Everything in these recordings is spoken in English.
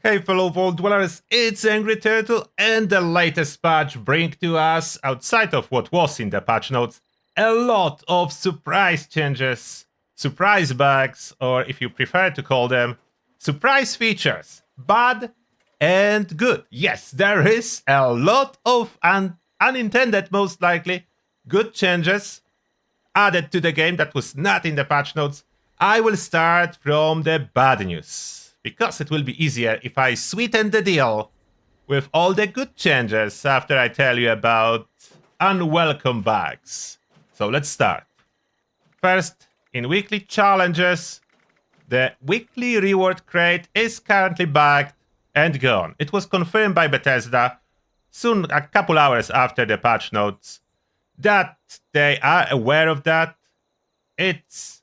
Hey fellow Vault Dwellers, it's Angry Turtle, and the latest patch bring to us, outside of what was in the patch notes, a lot of surprise changes, surprise bugs, or if you prefer to call them, surprise features. Bad and good. Yes, there is a lot of unintended, most likely, good changes added to the game that was not in the patch notes. I will start from the bad news, because it will be easier if I sweeten the deal with all the good changes after I tell you about unwelcome bugs. So let's start. First, in weekly challenges, the weekly reward crate is currently bugged and gone. It was confirmed by Bethesda soon, a couple hours after the patch notes, that they are aware of that. It's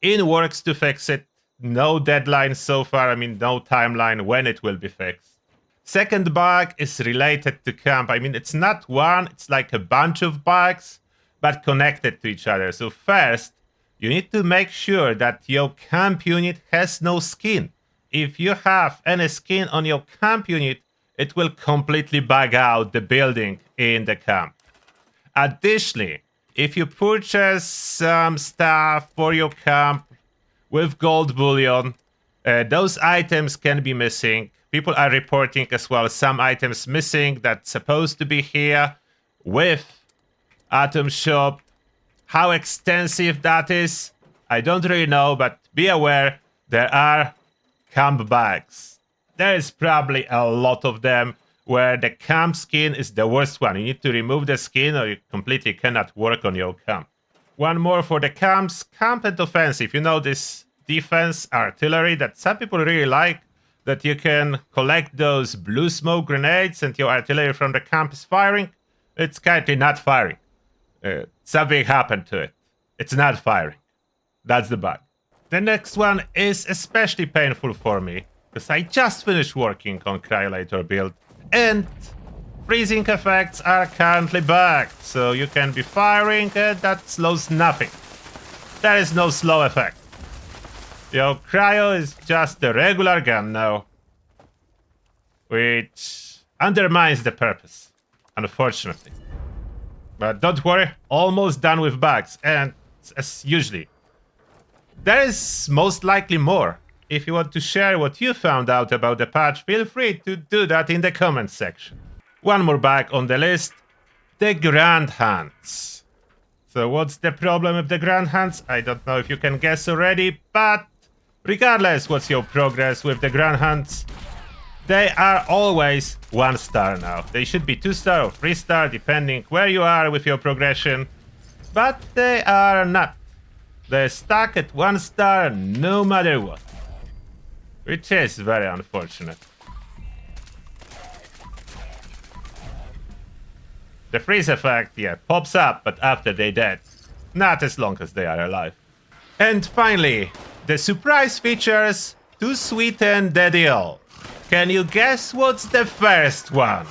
in works to fix it. No deadline so far, no timeline when it will be fixed. Second bug is related to camp. It's not one, it's like a bunch of bugs, but connected to each other. So first, you need to make sure that your camp unit has no skin. If you have any skin on your camp unit, it will completely bug out the building in the camp. Additionally, if you purchase some stuff for your camp with gold bullion, those items can be missing. People are reporting as well some items missing that's supposed to be here with Atom Shop. How extensive that is, I don't really know, but be aware there are camp bugs. There is probably a lot of them where the camp skin is the worst one. You need to remove the skin or you completely cannot work on your camp. One more for the camps. Camp and offensive. You know this defense artillery that some people really like, that you can collect those blue smoke grenades and your artillery from the camp is firing. It's currently not firing. Something happened to it. It's not firing. That's the bug. The next one is especially painful for me, because I just finished working on Cryolator build, and freezing effects are currently bugged, so you can be firing and that slows nothing. There is no slow effect. Your cryo is just a regular gun now, which undermines the purpose, unfortunately. But don't worry, almost done with bugs, and as usually, there is most likely more. If you want to share what you found out about the patch, feel free to do that in the comments section. One more bug on the list, the Grand Hunts. So what's the problem with the Grand Hunts? I don't know if you can guess already, but regardless what's your progress with the Grand Hunts, they are always 1 star now. They should be 2 star or 3 star depending where you are with your progression, but they are not. They're stuck at 1 star no matter what, which is very unfortunate. The freeze effect, pops up, but after they're dead. Not as long as they are alive. And finally, the surprise features to sweeten the deal. Can you guess what's the first one?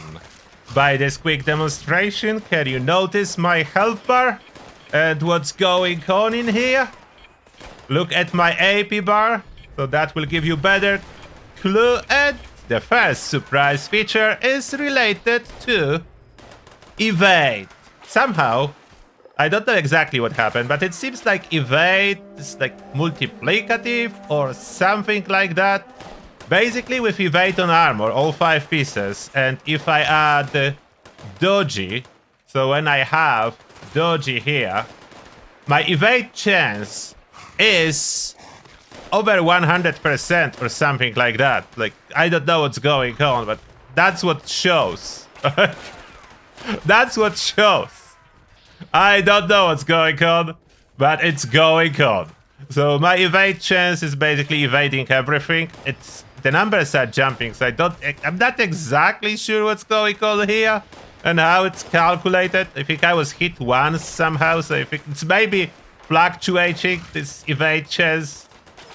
By this quick demonstration, can you notice my health bar? And what's going on in here? Look at my AP bar, so that will give you better clue. And the first surprise feature is related to evade. Somehow, I don't know exactly what happened, but it seems like evade is like multiplicative or something like that. Basically, with evade on armor, all 5 pieces, and if I add dodgy, so when I have dodgy here, my evade chance is over 100% or something like that. Like, I don't know what's going on, but that's what shows. That's what shows. I don't know what's going on, but it's going on. So my evade chance is basically evading everything. The numbers are jumping, so I'm not exactly sure what's going on here and how it's calculated. I think I was hit once somehow, so I think it's maybe fluctuating, this evade chance,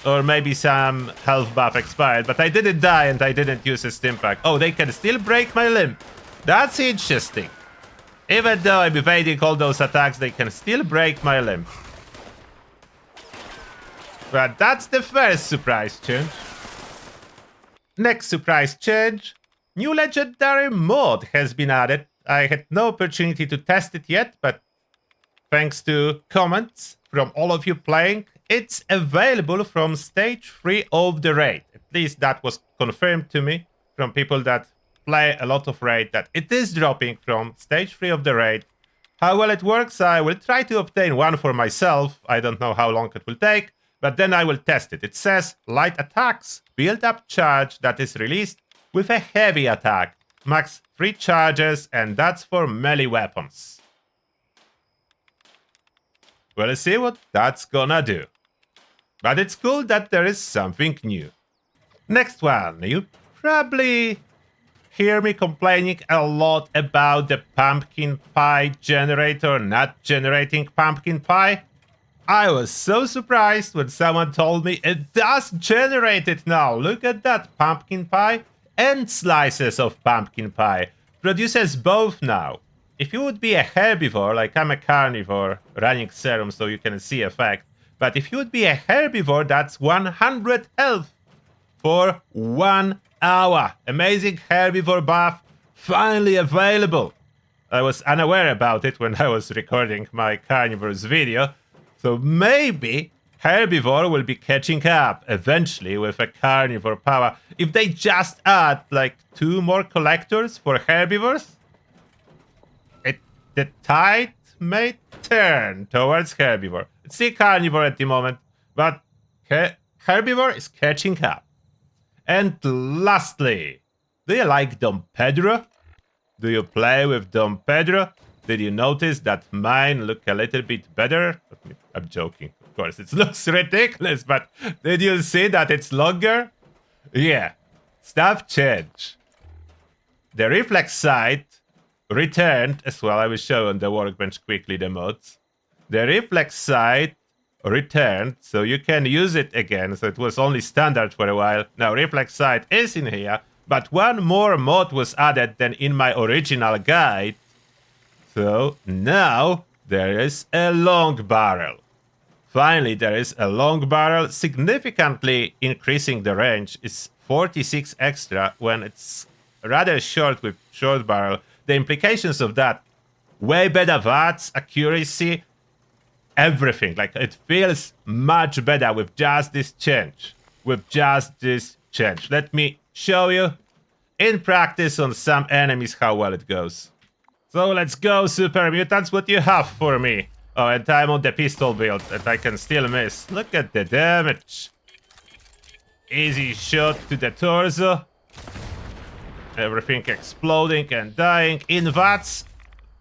or maybe some health buff expired, but I didn't die and I didn't use a stim pack. Oh, they can still break my limb. That's interesting. Even though I'm evading all those attacks, they can still break my limb. But that's the first surprise change. Next surprise change. New legendary mod has been added. I had no opportunity to test it yet, but thanks to comments from all of you playing, it's available from stage 3 of the raid. At least that was confirmed to me from people that play a lot of raid, that it is dropping from stage 3 of the raid. How well it works, I will try to obtain one for myself. I don't know how long it will take, but then I will test it. It says light attacks, build up charge that is released with a heavy attack. Max 3 charges, and that's for melee weapons. We'll see what that's gonna do. But it's cool that there is something new. Next one, you probably hear me complaining a lot about the pumpkin pie generator not generating pumpkin pie. I was so surprised when someone told me it does generate it now. Look at that, pumpkin pie and slices of pumpkin pie. Produces both now. If you would be a herbivore, like I'm a carnivore, running serum so you can see effect, but if you would be a herbivore, that's 100 health for 1 hour. Amazing herbivore buff, finally available. I was unaware about it when I was recording my carnivores video, so maybe herbivore will be catching up eventually with a carnivore power. If they just add like 2 more collectors for herbivores, the tide may turn towards herbivore. It's still carnivore at the moment, but herbivore is catching up. And lastly, do you like Dom Pedro? Do you play with Dom Pedro? Did you notice that mine look a little bit better? I'm joking, of course. It looks ridiculous, but did you see that it's longer? Yeah, stuff changed. The reflex sight returned as well. I will show on the workbench quickly the mods. The reflex sight returned, so you can use it again. So it was only standard for a while. Now reflex sight is in here, but one more mod was added than in my original guide. So now there is a long barrel. Finally, there is a long barrel, significantly increasing the range. It's 46 extra when it's rather short with short barrel. The implications of that, way better VATS, accuracy, everything. Like, it feels much better with just this change. Let me show you in practice on some enemies how well it goes. So let's go, super mutants. What you have for me? Oh, and I'm on the pistol build that I can still miss. Look at the damage. Easy shot to the torso. Everything exploding and dying. In VATS,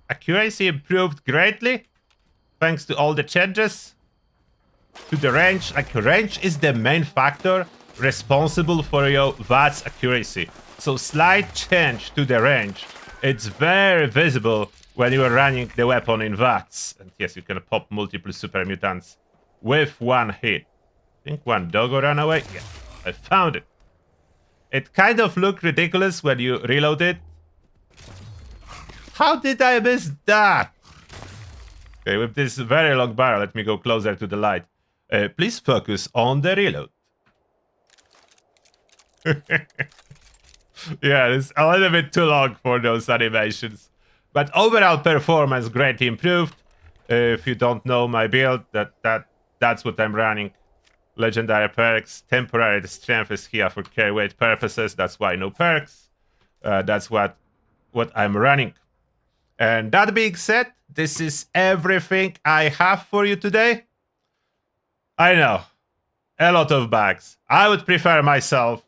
accuracy improved greatly thanks to all the changes. To the range, like range is the main factor responsible for your VATS accuracy. So slight change to the range. It's very visible when you are running the weapon in VATS. And yes, you can pop multiple super mutants with one hit. I think one doggo ran away. Yeah, I found it. It kind of looked ridiculous when you reload it. How did I miss that? Okay, with this very long barrel, let me go closer to the light. Please focus on the reload. Yeah, it's a little bit too long for those animations. But overall performance greatly improved. If you don't know my build, that's what I'm running. Legendary perks, temporary strength is here for carry weight purposes. That's why no perks. That's what I'm running. And that being said, this is everything I have for you today. I know, a lot of bugs. I would prefer myself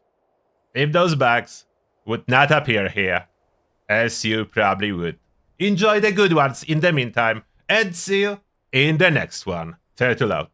if those bugs would not appear here, as you probably would. Enjoy the good ones in the meantime, and see you in the next one. Turtle out.